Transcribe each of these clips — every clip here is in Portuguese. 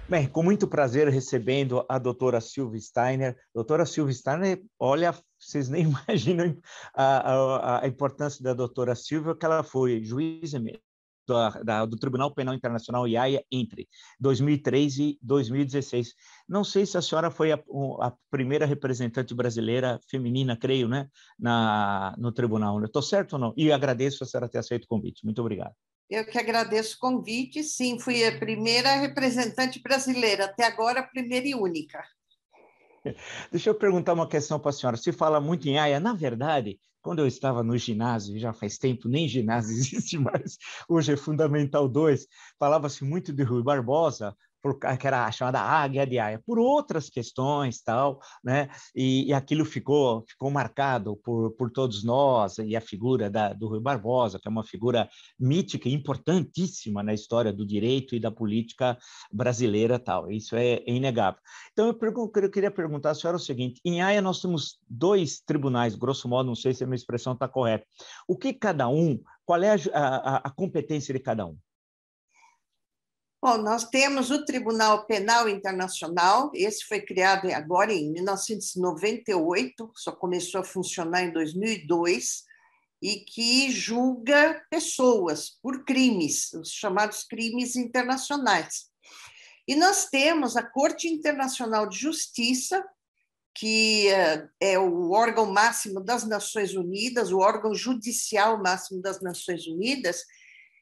Bem, com muito prazer recebendo a doutora Silvia Steiner. Doutora Silvia Steiner, olha, vocês nem imaginam a importância da doutora Silvia, que ela foi juíza do Tribunal Penal Internacional IAIA entre 2003 e 2016. Não sei se a senhora foi a primeira representante brasileira feminina, creio, né, no tribunal. Estou certo ou não? E agradeço a senhora ter aceito o convite. Muito obrigado. Eu que agradeço o convite. Sim, fui a primeira representante brasileira, até agora a primeira e única. Deixa eu perguntar uma questão para a senhora. Se fala muito em AIA, na verdade, quando eu estava no ginásio, já faz tempo, nem ginásio existe mais, hoje é Fundamental 2, falava-se muito de Rui Barbosa, que era a chamada Águia de Aia, por outras questões, tal, né? E aquilo ficou marcado por todos nós, e a figura do Rui Barbosa, que é uma figura mítica e importantíssima na história do direito e da política brasileira, tal. Isso é inegável. Então, eu queria perguntar à senhora o seguinte: em Haia nós temos dois tribunais, grosso modo, não sei se a minha expressão está correta. O que cada um, qual é a competência de cada um? Bom, nós temos o Tribunal Penal Internacional, esse foi criado agora em 1998, só começou a funcionar em 2002, e que julga pessoas por crimes, os chamados crimes internacionais. E nós temos a Corte Internacional de Justiça, que é o órgão máximo das Nações Unidas, o órgão judicial máximo das Nações Unidas,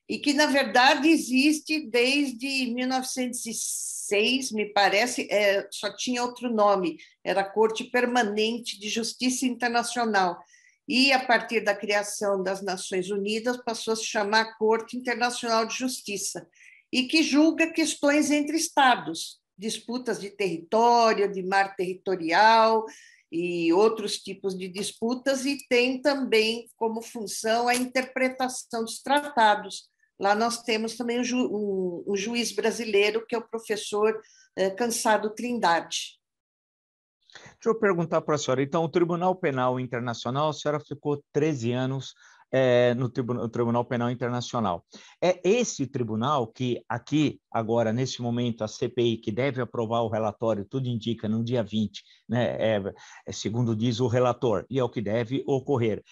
e que, na verdade, existe desde 1906, me parece, só tinha outro nome, era a Corte Permanente de Justiça Internacional. E, a partir da criação das Nações Unidas, passou a se chamar Corte Internacional de Justiça, e que julga questões entre Estados, disputas de território, de mar territorial e outros tipos de disputas, e tem também como função a interpretação dos tratados. Lá nós temos também um juiz brasileiro, que é o professor Cansado Trindade. Deixa eu perguntar para a senhora, então, o Tribunal Penal Internacional, a senhora ficou 13 anos no Tribunal Penal Internacional. É esse tribunal que aqui, agora, nesse momento, a CPI, que deve aprovar o relatório, tudo indica, no dia 20, né, segundo diz o relator, e é o que deve ocorrer.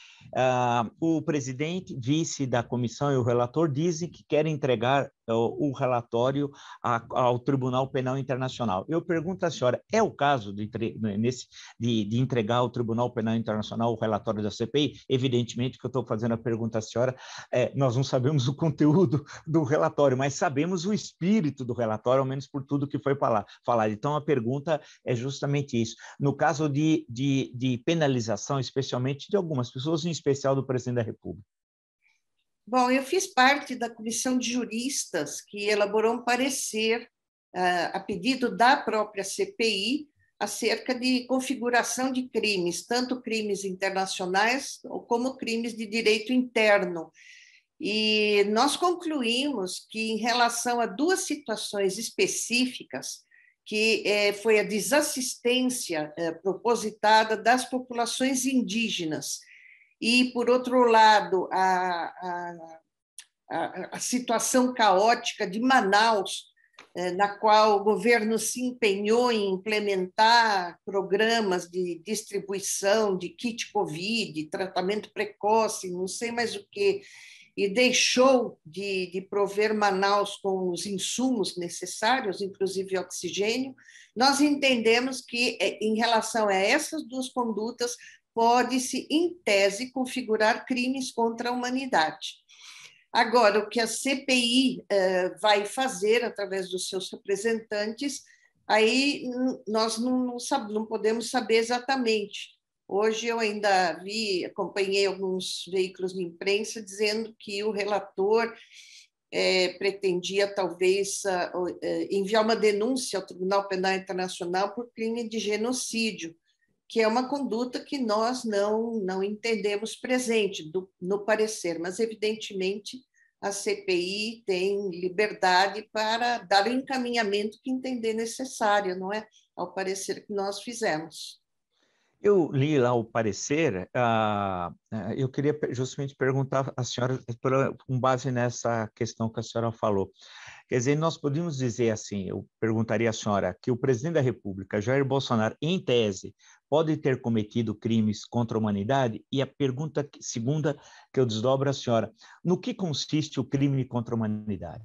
O presidente, vice da comissão e o relator dizem que querem entregar o relatório ao Tribunal Penal Internacional. Eu pergunto à senhora, é o caso de entregar ao Tribunal Penal Internacional o relatório da CPI? Evidentemente que eu estou fazendo a pergunta à senhora, nós não sabemos o conteúdo do relatório, mas sabemos o espírito do relatório, ao menos por tudo que foi falado. Então, a pergunta é justamente isso. No caso de penalização, especialmente de algumas pessoas, em especial do presidente da República. Bom, eu fiz parte da comissão de juristas que elaborou um parecer a pedido da própria CPI acerca de configuração de crimes, tanto crimes internacionais como crimes de direito interno. E nós concluímos que, em relação a duas situações específicas, que foi a desassistência propositada das populações indígenas, e, por outro lado, a situação caótica de Manaus, na qual o governo se empenhou em implementar programas de distribuição de kit Covid, tratamento precoce, não sei mais o quê, e deixou de prover Manaus com os insumos necessários, inclusive oxigênio, nós entendemos que, em relação a essas duas condutas, pode-se, em tese, configurar crimes contra a humanidade. Agora, o que a CPI vai fazer, através dos seus representantes, aí nós não podemos saber exatamente. Hoje eu ainda acompanhei alguns veículos de imprensa dizendo que o relator pretendia, talvez, enviar uma denúncia ao Tribunal Penal Internacional por crime de genocídio, que é uma conduta que nós não entendemos presente no parecer, mas, evidentemente, a CPI tem liberdade para dar o encaminhamento que entender necessário, não é? Ao parecer que nós fizemos. Eu li lá o parecer, eu queria justamente perguntar à senhora, com base nessa questão que a senhora falou. Quer dizer, nós podemos dizer assim, eu perguntaria à senhora, que o presidente da República, Jair Bolsonaro, em tese, pode ter cometido crimes contra a humanidade? E a pergunta segunda que eu desdobro à senhora, no que consiste o crime contra a humanidade?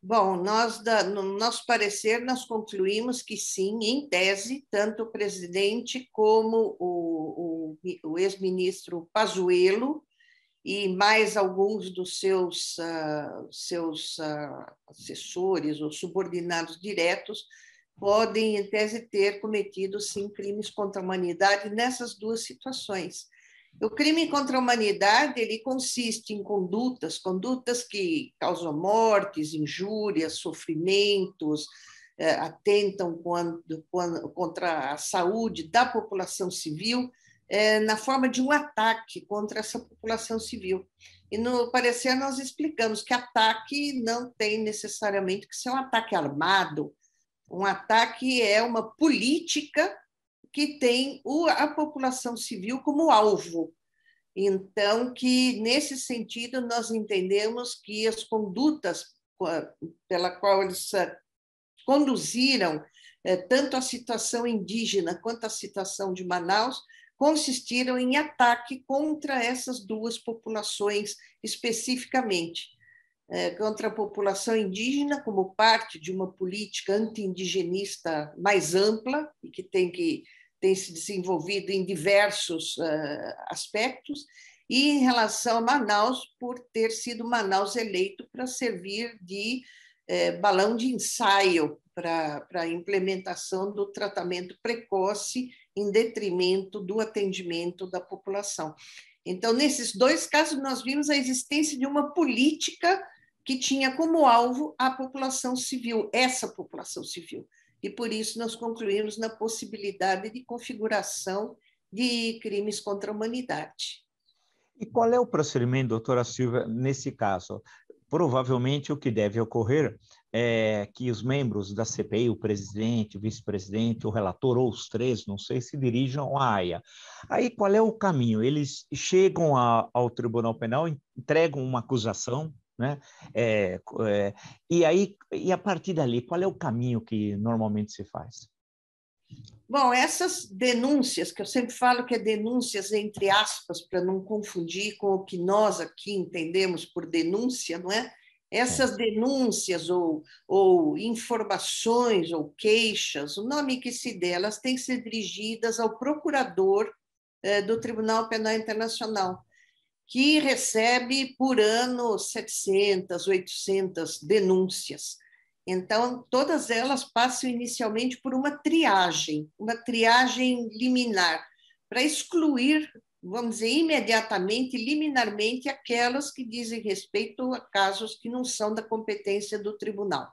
Bom, no nosso parecer, nós concluímos que sim, em tese, tanto o presidente como o ex-ministro Pazuello e mais alguns dos seus assessores ou subordinados diretos podem, em tese, ter cometido, sim, crimes contra a humanidade nessas duas situações. O crime contra a humanidade ele consiste em condutas que causam mortes, injúrias, sofrimentos, atentam contra a saúde da população civil, na forma de um ataque contra essa população civil. E no parecer nós explicamos que ataque não tem necessariamente que ser um ataque armado, um ataque é uma política que tem a população civil como alvo. Então, que nesse sentido nós entendemos que as condutas pela qual eles conduziram tanto a situação indígena quanto a situação de Manaus consistiram em ataque contra essas duas populações especificamente, contra a população indígena como parte de uma política anti-indigenista mais ampla e que tem se desenvolvido em diversos aspectos, e em relação a Manaus, por ter sido Manaus eleito para servir de balão de ensaio para a implementação do tratamento precoce em detrimento do atendimento da população. Então, nesses dois casos, nós vimos a existência de uma política que tinha como alvo a população civil, essa população civil. E por isso nós concluímos na possibilidade de configuração de crimes contra a humanidade. E qual é o procedimento, doutora Silvia, nesse caso? Provavelmente o que deve ocorrer é que os membros da CPI, o presidente, o vice-presidente, o relator, ou os três, não sei, se dirijam à AIA. Aí qual é o caminho? Eles chegam ao Tribunal Penal, entregam uma acusação, né? E a partir dali, qual é o caminho que normalmente se faz? Bom, essas denúncias, que eu sempre falo que é denúncias entre aspas, para não confundir com o que nós aqui entendemos por denúncia, não é? Essas denúncias ou informações ou queixas, o nome que se dê, elas têm que ser dirigidas ao procurador do Tribunal Penal Internacional, que recebe por ano 700, 800 denúncias. Então, todas elas passam inicialmente por uma triagem liminar, para excluir, vamos dizer, imediatamente, liminarmente, aquelas que dizem respeito a casos que não são da competência do tribunal.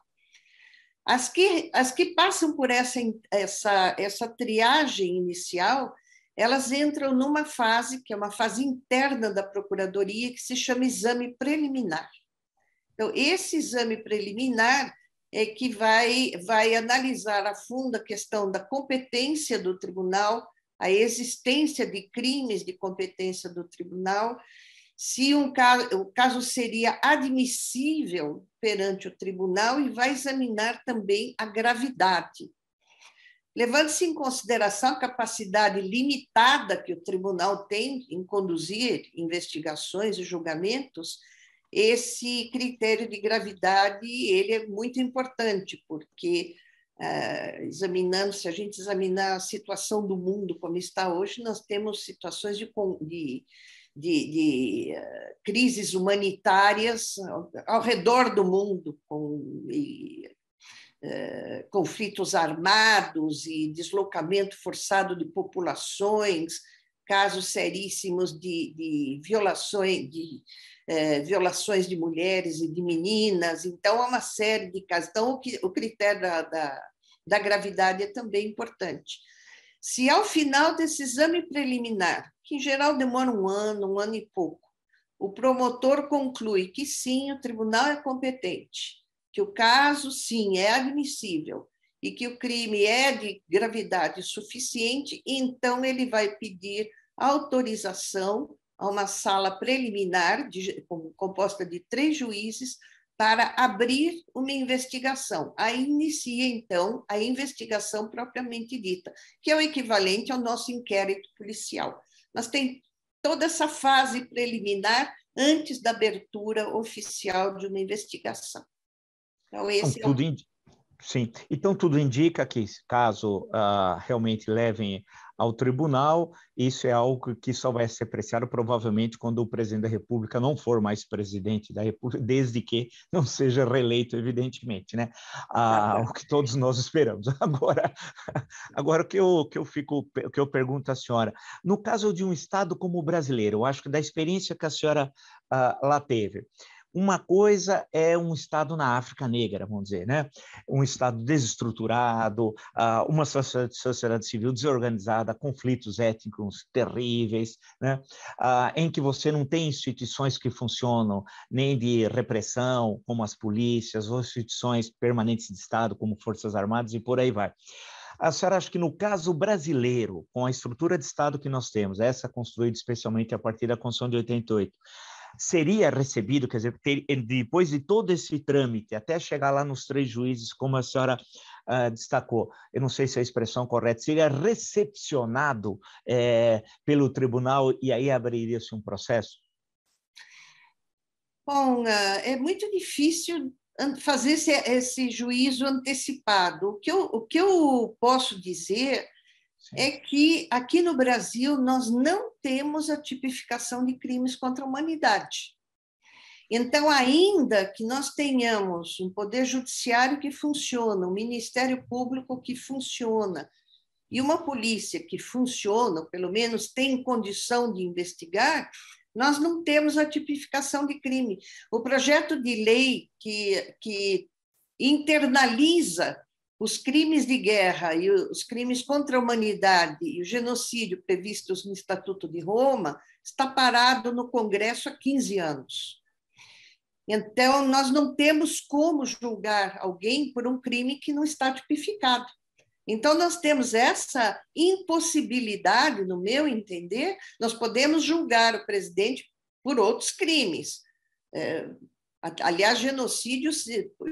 As que passam por essa triagem inicial, elas entram numa fase, que é uma fase interna da Procuradoria, que se chama exame preliminar. Então, esse exame preliminar é que vai analisar a fundo a questão da competência do tribunal, a existência de crimes de competência do tribunal, se o caso seria admissível perante o tribunal e vai examinar também a gravidade. Levando-se em consideração a capacidade limitada que o tribunal tem em conduzir investigações e julgamentos, esse critério de gravidade ele é muito importante, porque se a gente examinar a situação do mundo como está hoje, nós temos situações de crises humanitárias ao redor do mundo, conflitos armados e deslocamento forçado de populações, casos seríssimos de violações de mulheres e de meninas. Então, há uma série de casos. Então, o critério da gravidade é também importante. Se ao final desse exame preliminar, que em geral demora um ano e pouco, o promotor conclui que sim, o tribunal é competente, que o caso, sim, é admissível e que o crime é de gravidade suficiente, então ele vai pedir autorização a uma sala preliminar, composta de 3 juízes, para abrir uma investigação. Aí inicia, então, a investigação propriamente dita, que é o equivalente ao nosso inquérito policial. Mas tem toda essa fase preliminar antes da abertura oficial de uma investigação. Então, esse é o... Sim, então tudo indica que, caso realmente levem ao tribunal, isso é algo que só vai ser apreciado provavelmente quando o presidente da República não for mais presidente da República, desde que não seja reeleito, evidentemente, né? O que todos nós esperamos. Agora o que eu pergunto à senhora, no caso de um estado como o brasileiro, eu acho que da experiência que a senhora lá teve, uma coisa é um estado na África Negra, vamos dizer, né? Um estado desestruturado, uma sociedade civil desorganizada, conflitos étnicos terríveis, né? Em que você não tem instituições que funcionam, nem de repressão, como as polícias, ou instituições permanentes de Estado, como Forças Armadas, e por aí vai. A senhora acha que no caso brasileiro, com a estrutura de Estado que nós temos, essa construída especialmente a partir da Constituição de 88, seria recebido, quer dizer, depois de todo esse trâmite, até chegar lá nos 3 juízes, como a senhora destacou, eu não sei se é a expressão correta, seria recepcionado pelo tribunal e aí abriria-se um processo? Bom, é muito difícil fazer esse juízo antecipado. O que eu posso dizer é que aqui no Brasil nós não temos a tipificação de crimes contra a humanidade. Então, ainda que nós tenhamos um poder judiciário que funciona, um Ministério Público que funciona e uma polícia que funciona, ou pelo menos tem condição de investigar, nós não temos a tipificação de crime. O projeto de lei que internaliza os crimes de guerra e os crimes contra a humanidade e o genocídio previstos no Estatuto de Roma está parado no Congresso há 15 anos. Então, nós não temos como julgar alguém por um crime que não está tipificado. Então, nós temos essa impossibilidade, no meu entender, nós podemos julgar o presidente por outros crimes. Aliás, o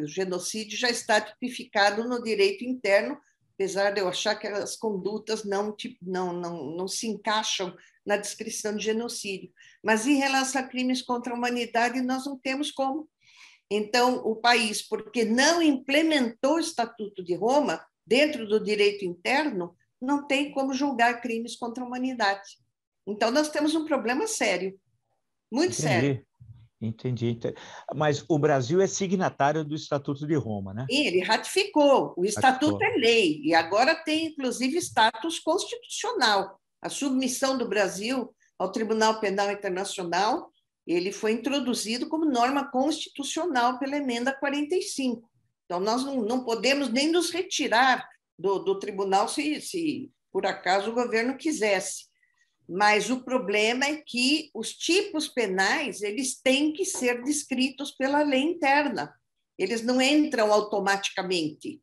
genocídio já está tipificado no direito interno, apesar de eu achar que as condutas não se encaixam na descrição de genocídio. Mas, em relação a crimes contra a humanidade, nós não temos como. Então, o país, porque não implementou o Estatuto de Roma, dentro do direito interno, não tem como julgar crimes contra a humanidade. Então, nós temos um problema sério, muito sério. Entendi. Mas o Brasil é signatário do Estatuto de Roma, né? E ele ratificou. O Estatuto é lei, e agora tem, inclusive, status constitucional. A submissão do Brasil ao Tribunal Penal Internacional, ele foi introduzido como norma constitucional pela Emenda 45. Então, nós não podemos nem nos retirar do tribunal se por acaso o governo quisesse. Mas o problema é que os tipos penais eles têm que ser descritos pela lei interna. Eles não entram automaticamente.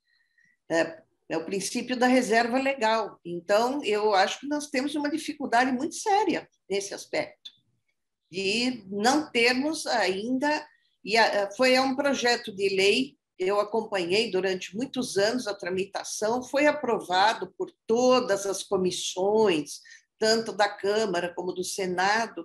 É o princípio da reserva legal. Então, eu acho que nós temos uma dificuldade muito séria nesse aspecto, de não termos ainda... Foi um projeto de lei, eu acompanhei durante muitos anos a tramitação, foi aprovado por todas as comissões, tanto da Câmara como do Senado,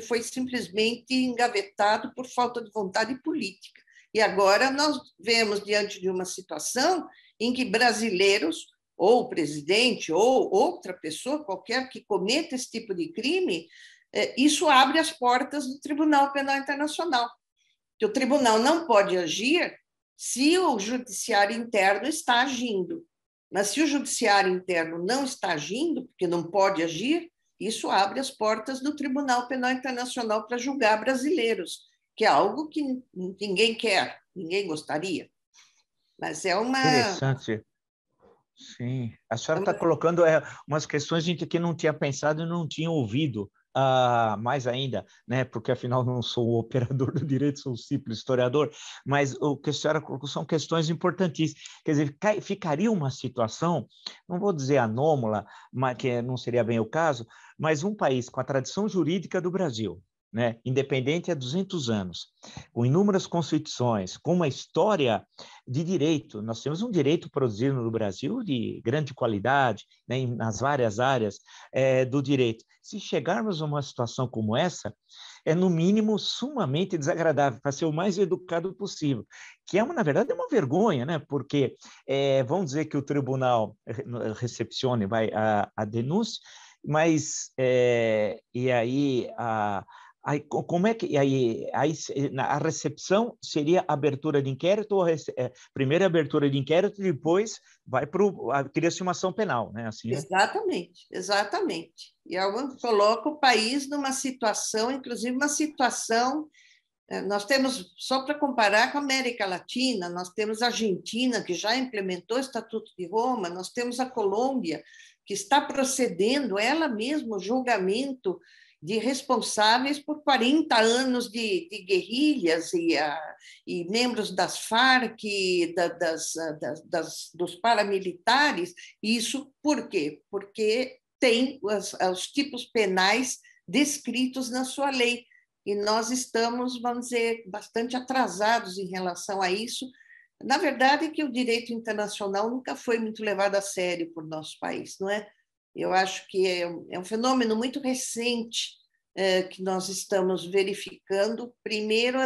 foi simplesmente engavetado por falta de vontade política. E agora nós vemos diante de uma situação em que brasileiros, ou o presidente, ou outra pessoa qualquer que cometa esse tipo de crime, isso abre as portas do Tribunal Penal Internacional. Que o tribunal não pode agir se o judiciário interno está agindo. Mas se o judiciário interno não está agindo, porque não pode agir, isso abre as portas do Tribunal Penal Internacional para julgar brasileiros, que é algo que ninguém quer, ninguém gostaria. Mas é uma... Interessante. Sim. A senhora está colocando umas questões que a gente aqui não tinha pensado e não tinha ouvido mais ainda, né, porque afinal não sou o operador do direito, sou um simples historiador, mas o que a senhora colocou são questões importantíssimas. Quer dizer, ficaria uma situação, não vou dizer anômala, mas que não seria bem o caso, mas um país com a tradição jurídica do Brasil, né, independente há 200 anos, com inúmeras constituições, com uma história de direito. Nós temos um direito produzido no Brasil de grande qualidade, né, nas várias áreas do direito. Se chegarmos a uma situação como essa, é no mínimo sumamente desagradável, para ser o mais educado possível, que na verdade é uma vergonha, né? Porque vamos dizer que o tribunal recepcione a denúncia, mas e aí aí, como é que aí a recepção seria a abertura de inquérito ou primeiro a abertura de inquérito e depois vai para cria-se uma ação penal, né? Assim, né? Exatamente, exatamente. E coloca o país numa situação, inclusive uma situação. Nós temos, só para comparar com a América Latina, nós temos a Argentina, que já implementou o Estatuto de Roma, nós temos a Colômbia, que está procedendo ela mesma o julgamento de responsáveis por 40 anos de guerrilhas e membros das Farc, dos paramilitares. Isso por quê? Porque tem os tipos penais descritos na sua lei. E nós estamos, vamos dizer, bastante atrasados em relação a isso. Na verdade, é que o direito internacional nunca foi muito levado a sério por nosso país, não é? Eu acho que é um fenômeno muito recente que nós estamos verificando. Primeiro,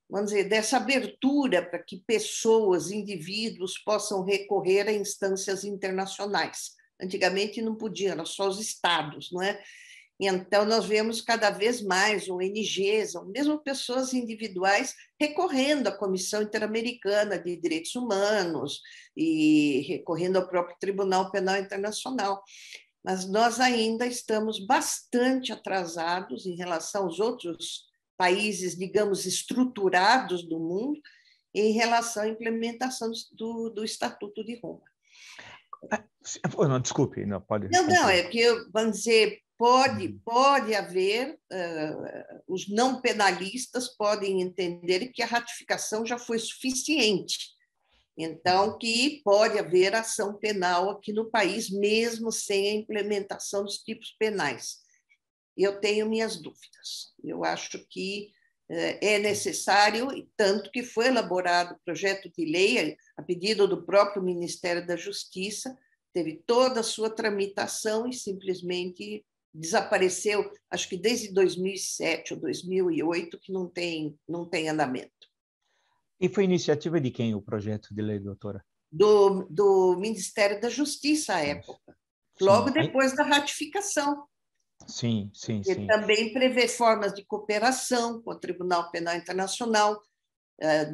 vamos dizer, dessa abertura para que pessoas, indivíduos, possam recorrer a instâncias internacionais. Antigamente não podiam, eram só os estados, não é? Então, nós vemos cada vez mais ONGs, ou mesmo pessoas individuais, recorrendo à Comissão Interamericana de Direitos Humanos e recorrendo ao próprio Tribunal Penal Internacional. Mas nós ainda estamos bastante atrasados em relação aos outros países, digamos, estruturados do mundo, em relação à implementação do Estatuto de Roma. Não, desculpe, não pode. Não, é que, vamos dizer, pode haver, os não penalistas podem entender que a ratificação já foi suficiente, então que pode haver ação penal aqui no país, mesmo sem a implementação dos tipos penais. Eu tenho minhas dúvidas. Eu acho que é necessário, tanto que foi elaborado o projeto de lei, a pedido do próprio Ministério da Justiça, teve toda a sua tramitação e simplesmente desapareceu, acho que desde 2007 ou 2008, que não tem andamento. E foi iniciativa de quem o projeto de lei, doutora? Do Ministério da Justiça à época, logo depois da ratificação. Sim. E também prevê formas de cooperação com o Tribunal Penal Internacional.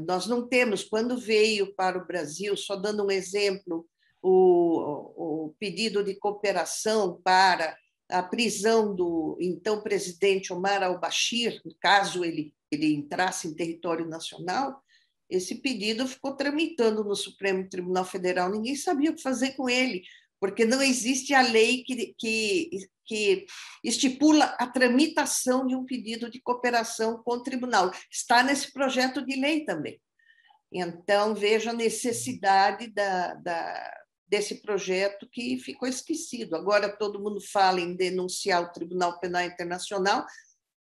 Nós não temos, quando veio para o Brasil, só dando um exemplo, o pedido de cooperação para a prisão do então presidente Omar al-Bashir, caso ele entrasse em território nacional, esse pedido ficou tramitando no Supremo Tribunal Federal, ninguém sabia o que fazer com ele, porque não existe a lei que estipula a tramitação de um pedido de cooperação com o tribunal. Está nesse projeto de lei também. Então, veja a necessidade desse projeto que ficou esquecido. Agora todo mundo fala em denunciar o Tribunal Penal Internacional,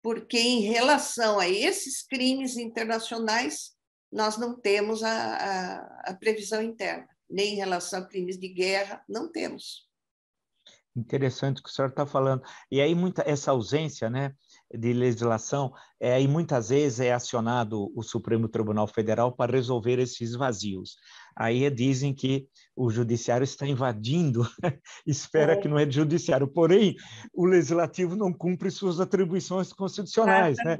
porque em relação a esses crimes internacionais, nós não temos a previsão interna, nem em relação a crimes de guerra, não temos. Interessante o que o senhor está falando. E aí, essa ausência, né, de legislação, aí muitas vezes é acionado o Supremo Tribunal Federal para resolver esses vazios. Aí dizem que o judiciário está invadindo esfera que não é de judiciário, porém, o legislativo não cumpre suas atribuições constitucionais, né?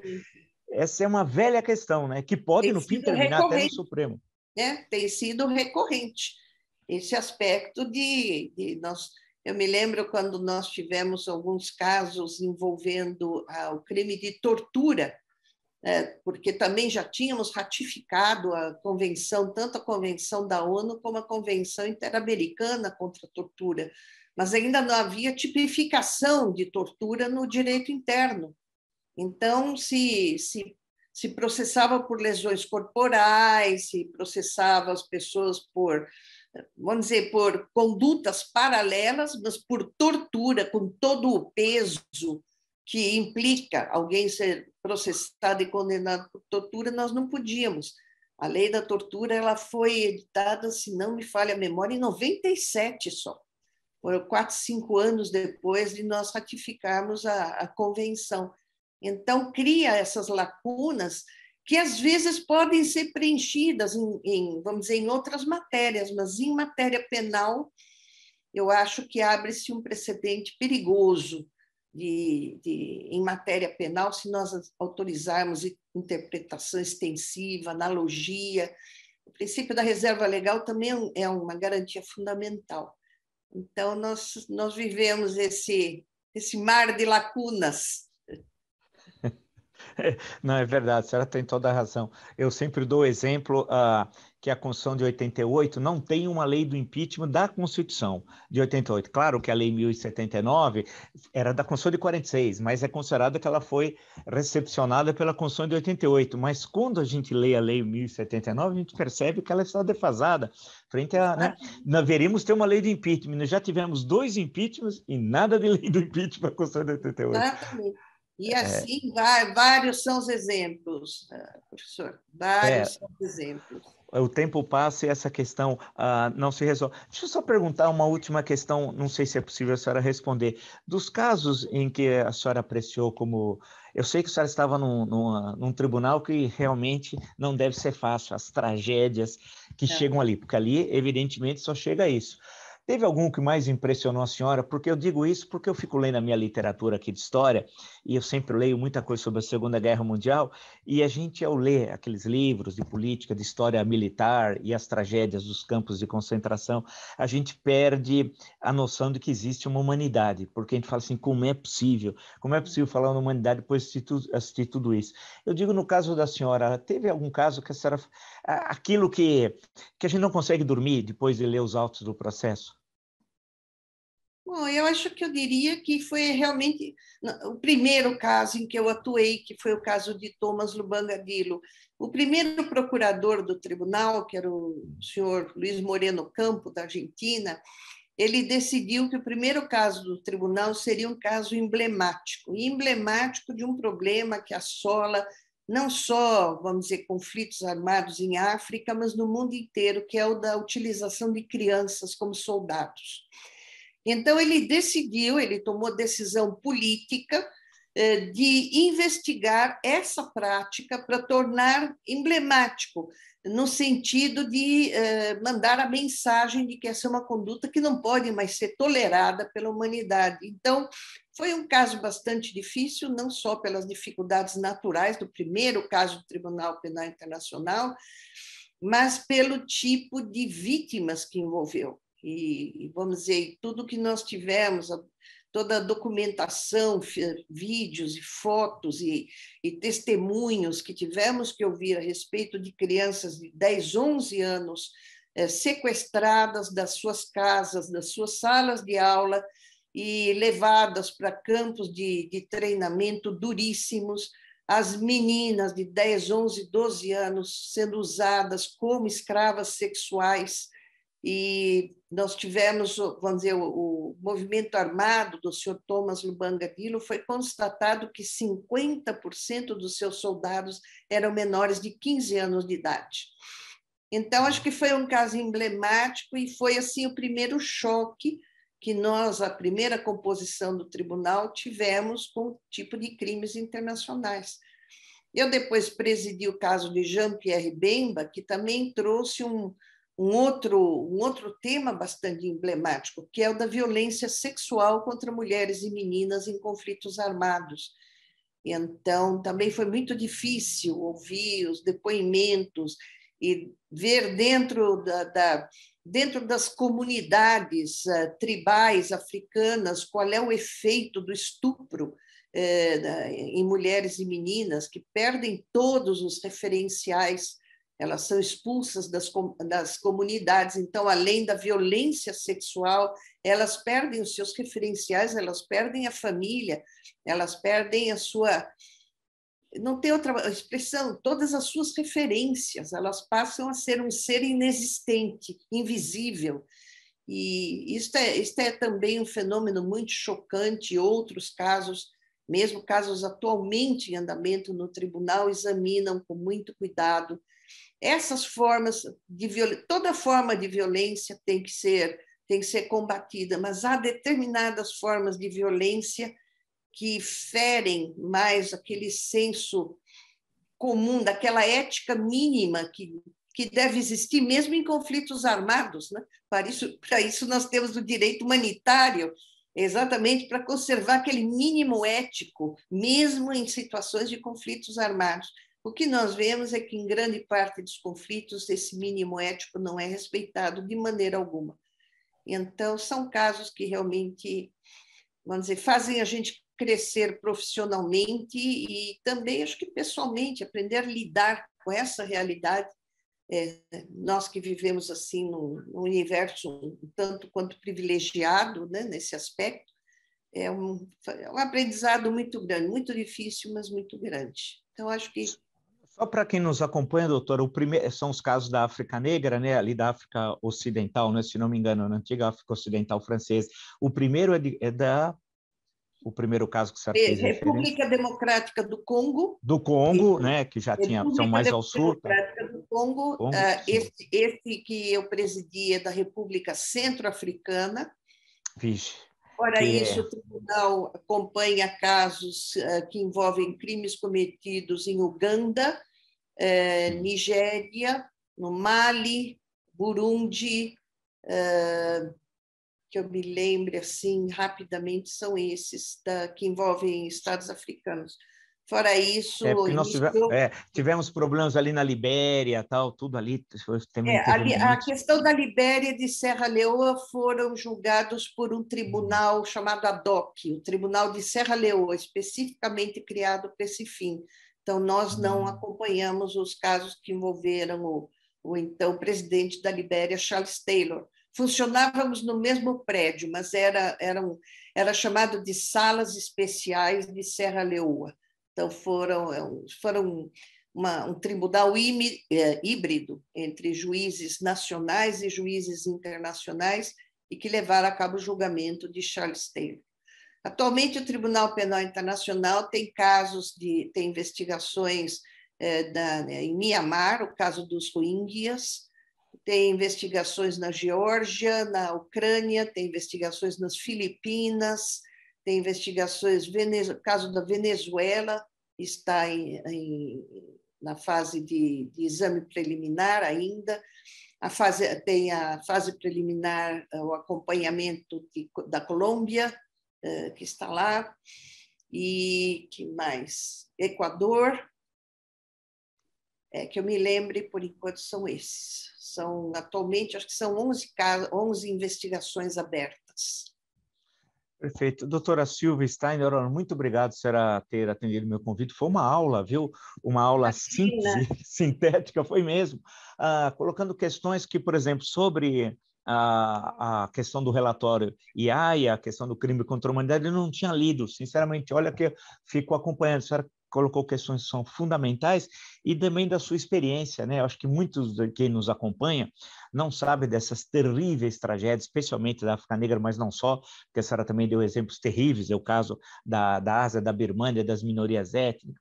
Essa é uma velha questão, né, que pode, no fim, terminar até no Supremo. Tem sido recorrente esse aspecto de nós. Eu me lembro quando nós tivemos alguns casos envolvendo o crime de tortura, porque também já tínhamos ratificado a convenção, tanto a convenção da ONU como a convenção interamericana contra a tortura. mas ainda não havia tipificação de tortura no direito interno. Então, se processava por lesões corporais, se processava as pessoas por, vamos dizer, por condutas paralelas, mas por tortura, com todo o peso que implica alguém ser processado e condenado por tortura, nós não podíamos. A lei da tortura ela foi editada, se não me falha a memória, em 97 só. Foram 4, 5 anos depois de nós ratificarmos a convenção. Então, cria essas lacunas que, às vezes, podem ser preenchidas vamos dizer, em outras matérias, mas em matéria penal, eu acho que abre-se um precedente perigoso em matéria penal, se nós autorizarmos interpretação extensiva, analogia. O princípio da reserva legal também é uma garantia fundamental. Então, nós vivemos esse mar de lacunas. Não, é verdade, a senhora tem toda a razão. Eu sempre dou o exemplo que a Constituição de 88 não tem uma lei do impeachment da Constituição de 88. Claro que a Lei 1079 era da Constituição de 46, mas é considerada que ela foi recepcionada pela Constituição de 88. Mas quando a gente lê a Lei 1079, a gente percebe que ela está defasada. Frente a, né, nós deveríamos ter uma lei de impeachment. Nós já tivemos 2 impeachments e nada de lei do impeachment da Constituição de 88. Exatamente. E assim, vários são os exemplos, professor, vários são os exemplos. O tempo passa e essa questão não se resolve. Deixa eu só perguntar uma última questão, não sei se é possível a senhora responder. Dos casos em que a senhora apreciou como... Eu sei que a senhora estava num tribunal que realmente não deve ser fácil, as tragédias que chegam ali, porque ali, evidentemente, só chega isso. Teve algum que mais impressionou a senhora? Porque eu digo isso porque eu fico lendo a minha literatura aqui de história, e eu sempre leio muita coisa sobre a Segunda Guerra Mundial, e a gente, ao ler aqueles livros de política, de história militar e as tragédias dos campos de concentração, a gente perde a noção de que existe uma humanidade, porque a gente fala assim, como é possível falar uma humanidade depois de assistir tudo isso? Eu digo, no caso da senhora, teve algum caso que a senhora... Aquilo que a gente não consegue dormir depois de ler os autos do processo? Bom, eu acho que eu diria que foi realmente o primeiro caso em que eu atuei, que foi o caso de Thomas Lubanga Dilo. O primeiro procurador do tribunal, que era o senhor Luiz Moreno Campo, da Argentina, ele decidiu que o primeiro caso do tribunal seria um caso emblemático de um problema que assola não só, vamos dizer, conflitos armados em África, mas no mundo inteiro, que é o da utilização de crianças como soldados. Então, ele tomou decisão política de investigar essa prática para tornar emblemático, no sentido de mandar a mensagem de que essa é uma conduta que não pode mais ser tolerada pela humanidade. Então, foi um caso bastante difícil, não só pelas dificuldades naturais do primeiro caso do Tribunal Penal Internacional, mas pelo tipo de vítimas que envolveu. E, vamos dizer, tudo que nós tivemos, toda a documentação, vídeos e fotos e testemunhos que tivemos que ouvir a respeito de crianças de 10, 11 anos sequestradas das suas casas, das suas salas de aula e levadas para campos de treinamento duríssimos, as meninas de 10, 11, 12 anos sendo usadas como escravas sexuais. E nós tivemos, vamos dizer, o movimento armado do senhor Thomas Lubanga Dilo, foi constatado que 50% dos seus soldados eram menores de 15 anos de idade. Então, acho que foi um caso emblemático e foi assim o primeiro choque que nós, a primeira composição do tribunal, tivemos com o tipo de crimes internacionais. Eu depois presidi o caso de Jean-Pierre Bemba, que também trouxe um outro tema bastante emblemático, que é o da violência sexual contra mulheres e meninas em conflitos armados. Então, também foi muito difícil ouvir os depoimentos e ver dentro das comunidades tribais africanas qual é o efeito do estupro em mulheres e meninas, que perdem todos os referenciais elas são expulsas das comunidades. Então, além da violência sexual, elas perdem os seus referenciais, elas perdem a família, elas perdem a sua... Não tem outra expressão, todas as suas referências, elas passam a ser um ser inexistente, invisível. E isto é também um fenômeno muito chocante. Outros casos, mesmo casos atualmente em andamento no tribunal, examinam com muito cuidado essas formas de violência. Toda forma de violência tem que ser combatida, mas há determinadas formas de violência que ferem mais aquele senso comum, daquela ética mínima que deve existir mesmo em conflitos armados, né? Para isso nós temos o direito humanitário, exatamente para conservar aquele mínimo ético, mesmo em situações de conflitos armados. O que nós vemos é que, em grande parte dos conflitos, esse mínimo ético não é respeitado de maneira alguma. Então, são casos que realmente, vamos dizer, fazem a gente crescer profissionalmente e também, acho que pessoalmente, aprender a lidar com essa realidade. Nós que vivemos assim num universo um tanto quanto privilegiado, né, nesse aspecto, é um aprendizado muito grande, muito difícil, mas muito grande. Então, acho que... Só para quem nos acompanha, doutora, o primeiro são os casos da África Negra, né, ali da África Ocidental, né, se não me engano, na antiga África Ocidental francesa. O primeiro o primeiro caso que você fez República Democrática do Congo. Do Congo, né, que já são mais ao sul. Democrática do Congo, esse que eu presidi é da República Centro-Africana. Vixe. Fora isso, o tribunal acompanha casos que envolvem crimes cometidos em Uganda, Nigéria, no Mali, Burundi, que eu me lembre assim rapidamente, são esses que envolvem estados africanos. Fora isso... nós tivemos problemas ali na Libéria, tal, tudo ali. Também a questão da Libéria e de Serra Leoa foram julgados por um tribunal chamado ADOC, o Tribunal de Serra Leoa, especificamente criado para esse fim. Então, nós não acompanhamos os casos que envolveram o então presidente da Libéria, Charles Taylor. Funcionávamos no mesmo prédio, mas era chamado de salas especiais de Serra Leoa. Então, foram um tribunal híbrido entre juízes nacionais e juízes internacionais e que levaram a cabo o julgamento de Charles Taylor. Atualmente, o Tribunal Penal Internacional tem tem investigações em Mianmar, o caso dos Rohingyas, tem investigações na Geórgia, na Ucrânia, tem investigações nas Filipinas, tem investigações, o caso da Venezuela está na fase de exame preliminar ainda, tem a fase preliminar, o acompanhamento da Colômbia, que está lá, e que mais? Equador, que eu me lembre, por enquanto, são esses. Atualmente, acho que são 11 investigações abertas. Perfeito. Doutora Silvia Steiner, muito obrigado por ter atendido meu convite. Foi uma aula, viu? Uma aula sintética, foi mesmo. Colocando questões que, por exemplo, sobre a questão do relatório IAIA, a questão do crime contra a humanidade, eu não tinha lido. Sinceramente, olha que eu fico acompanhando. A senhora colocou questões que são fundamentais e também da sua experiência, né? Eu acho que muitos de quem nos acompanha não sabe dessas terríveis tragédias, especialmente da África Negra, mas não só, porque a senhora também deu exemplos terríveis, é o caso da Ásia, da Birmânia, das minorias étnicas,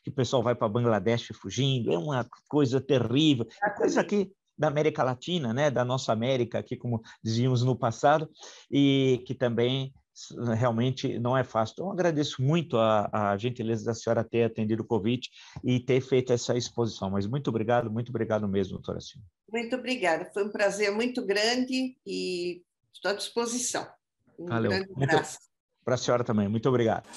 que o pessoal vai para Bangladesh fugindo, é uma coisa terrível, coisa aqui da América Latina, né? Da nossa América, aqui como dizíamos no passado, e que também realmente não é fácil. Então, eu agradeço muito a gentileza da senhora ter atendido o convite e ter feito essa exposição. Mas muito obrigado mesmo, doutora Silvia. Muito obrigada. Foi um prazer muito grande e estou à disposição. Valeu. Grande abraço. Para a senhora também. Muito obrigado.